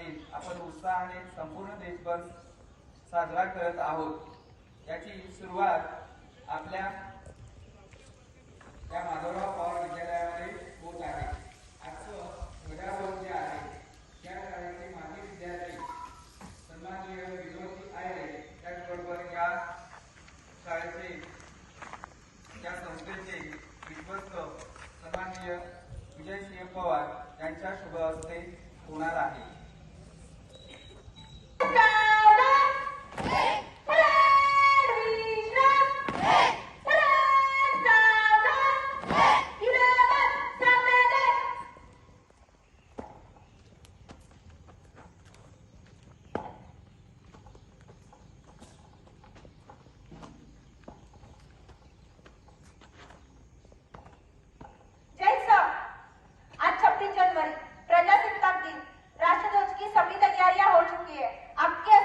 दिन आपण उत्साहाने संपूर्ण देशभर साजरा करत आहोत। याची सुरुवात आपल्या या माधवराव पवार विद्यालयामध्ये होत आहे। आजचं ध्वजारोहण जे आहे त्या शाळेचे माजी विद्यार्थी सन्माननीय विनोदजी आयरे त्याचबरोबर या शाळेचे या संस्थेचे विश्वस्त सन्माननीय विजयसिंह पवार यांच्या शुभ हस्ते होणार आहे। प्रजासत्ताक दिन राष्ट्रध्वज की सभी तैयारियां हो चुकी है। आपके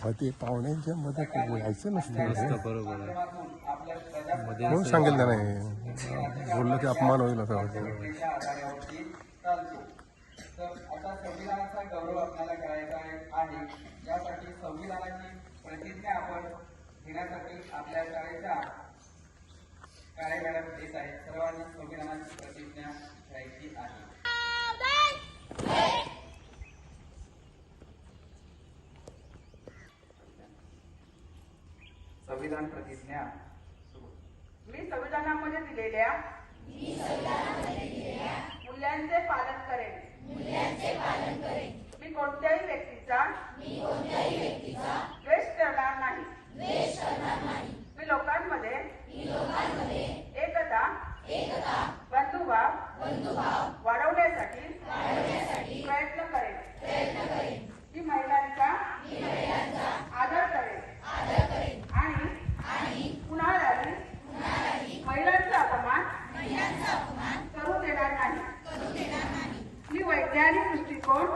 ते पाहुण्यांच्या मध्ये यायचं नसतं बरोबर आहे. मध्ये म्हणून असं सांगेल त्याने बोललं की अपमान होईल असं वाटतं. घटनेच्या आधारावरती चालते. तर आता संविधानाचा गौरव आपल्याला करायचा आहे. यासाठी संविधानाची प्रतिज्ञा आपण घेण्यासाठी आपल्या शाळेच्या कार्यक्रम येत आहे. सर्वांनी संविधानाची प्रतिज्ञा घ्यायची आहे. संविधान प्रतिज्ञा. मी संविधानामध्ये दिलेल्या मूल्यांचे पालन करेन. मी कोणत्याही व्यक्तीचा द्वेष करणार नाही. मी लोकांमध्ये एकता बंधुभाव वाढवण्यासाठी प्रयत्न करेन. मी महिलांचा आदर करेन आणि कुणालाही महिलांचा अपमान करू देणार नाही. मी वैज्ञानिक दृष्टिकोन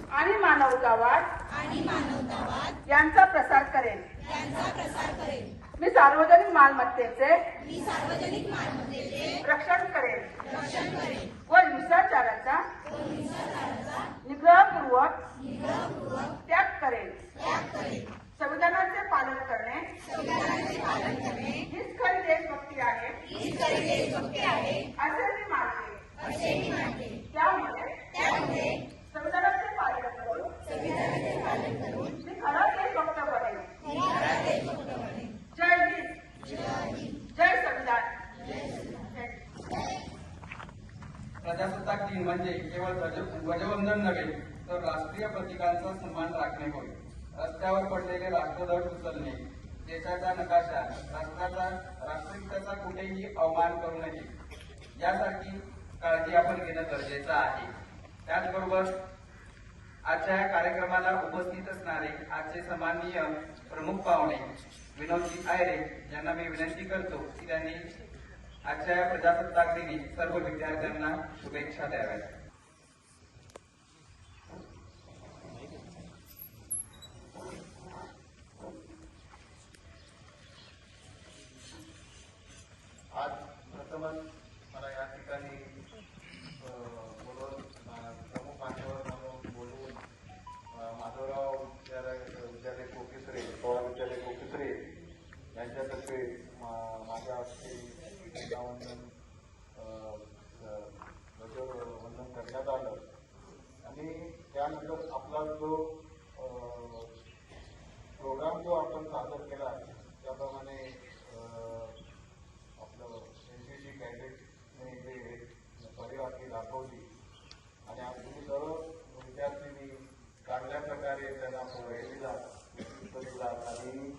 आणि मानवतावाद यांचा प्रसार करेन. मी सार्वजनिक मालमत्तेचे रक्षण करेन व हिंसाचाराचा निग्रहपूर्वक त्याग करेन. संविधानाचे पालन करणे हीच खरी देशभक्ती आहे असे मी मानते. त्यामुळे संविधानाचे पालन करून मी खरा देशभक्त बनेन. जय हिंद, जय संविधान. प्रजासत्ताक दिन म्हणजे केवळ ध्वजवंदन नव्हे तर राष्ट्रीय प्रतीकांचा सन्मान राखणे होय. रस्त्यावर पडलेले राष्ट्रध्वज उचलणे, देशाचा नकाशा, राष्ट्रगीताचा कुठेही अवमान करू नये यासाठी काळजी आपण घेणं गरजेचं आहे. त्याचबरोबर आजच्या या कार्यक्रमाला उपस्थित असणारे आजचे सन्माननीय प्रमुख पाहुणे विनोदजी आयरे यांना मी विनंती करतो की त्यांनी आजच्या या प्रजासत्ताक दिनी सर्व विद्यार्थ्यांना शुभेच्छा द्याव्यात. आज प्रथमच मला या ठिकाणी बोलून प्रमुख मान्यवर म्हणून बोलून माधवराव विद्यालय कोकिसरे, पवार विद्यालय कोकिसरे यांच्यातर्फे माझ्या हस्ते ध्वजवंदन करण्यात आलं आणि त्यानंतर आपला जो प्रोग्राम जो आपण सादर केला त्याप्रमाणे आपलं NCC कॅडेट्सने जे परिवारची दाखवली आणि आज तुम्ही सर्व विद्यार्थ्यांनी चांगल्या प्रकारे त्यांना दिला आणि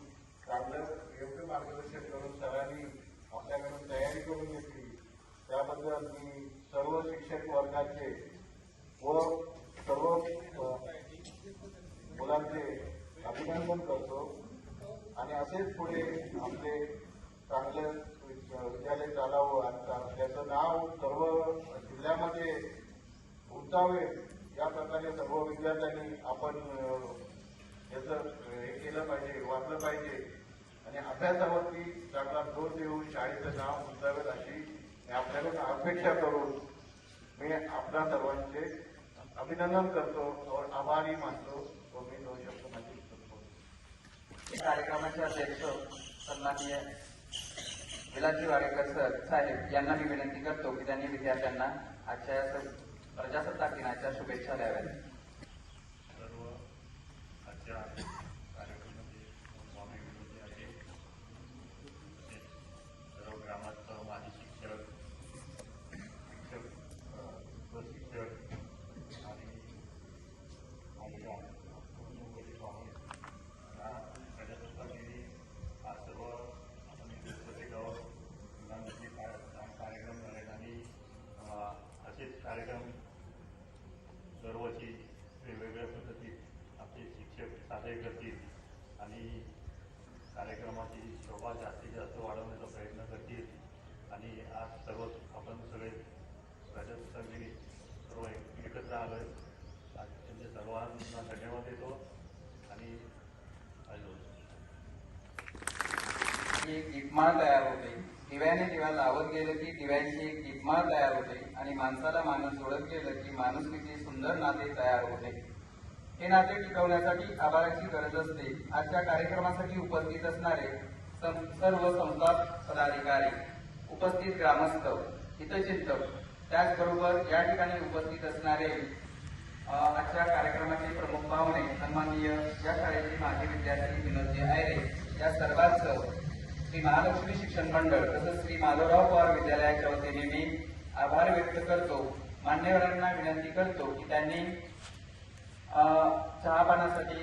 चांगलं योग्य मार्गदर्शन करून सगळ्यांनी आपल्याकडून तयारी करून घेतली. त्याबद्दल मी सर्व शिक्षक वर्गाचे व सर्व मुलांचे अभिनंदन करतो आणि असेच पुढे आपले चांगलं विद्यालय चालावं आणि त्याचं नाव सर्व जिल्ह्यामध्ये उंचावे या प्रकारे सर्व विद्यार्थ्यांनी आपण याचं हे केलं पाहिजे, वाचलं पाहिजे आणि अभ्यासावरती चांगला जोर देऊन शाळेचं नाव उंचावेल अशी आपल्याकडून अपेक्षा करून मी आपल्या सर्वांचे अभिनंदन करतो और आभारी मानतो. तो मी 2 शब्द माझे करतो. कार्यक्रमाचे अध्यक्ष सन्माननीय विलासजी वाडेकर सर साहेब यांना मी विनंती करतो की त्यांनी विद्यार्थ्यांना आजच्या प्रजासत्ताक दिनाच्या शुभेच्छा द्याव्यात. सर्व आजच्या कार्यक्रमाचे स्वामी विनोदी आहे. सर्व ग्रामात माजी शिक्षक आणि महिला स्वामी प्रजासत्ताक दिनी हा सर्व आपण प्रत्येक गावात मुलांचे कार्यक्रम झाले आणि असेच कार्यक्रम दरवर्षी वेगवेगळ्या पद्धतीत आपले शिक्षक सादर करतील आणि कार्यक्रमाची शोभा जास्तीत जास्त वाढवण्याचा प्रयत्न करतील आणि आज सर्व आपण सगळे प्रजासत्ताक दिनी सर्व एकत्र आलो आहे. आज त्यांच्या सर्वांना धन्यवाद देतो दिव्यांची एक दीपमाळ तयार होते. दिव्याने दिवा लावत गेलं की दिव्यांची एक दीपमाळ तयार होते आणि माणसाला माणूस जोडत गेलं की माणुसकीचे सुंदर नाते तयार होते. हे नाते टिकवण्यासाठी आभाराची गरज असते. आजच्या कार्यक्रमासाठी उपस्थित असणारे सर्व संस्था पदाधिकारी, उपस्थित ग्रामस्थ, हितचिंतक, त्याचबरोबर या ठिकाणी उपस्थित असणारे आजच्या कार्यक्रमाचे प्रमुख पाहुणे, सन्माननीय या शाळेचे माजी विद्यार्थी विनोदजी आयरे, या सर्वांचं श्री महालक्ष्मी शिक्षण मंडळ तसंच श्री माधवराव पवार विद्यालयाच्या वतीने मी आभार व्यक्त करतो. मान्यवरांना विनंती करतो की त्यांनी चहापानासाठी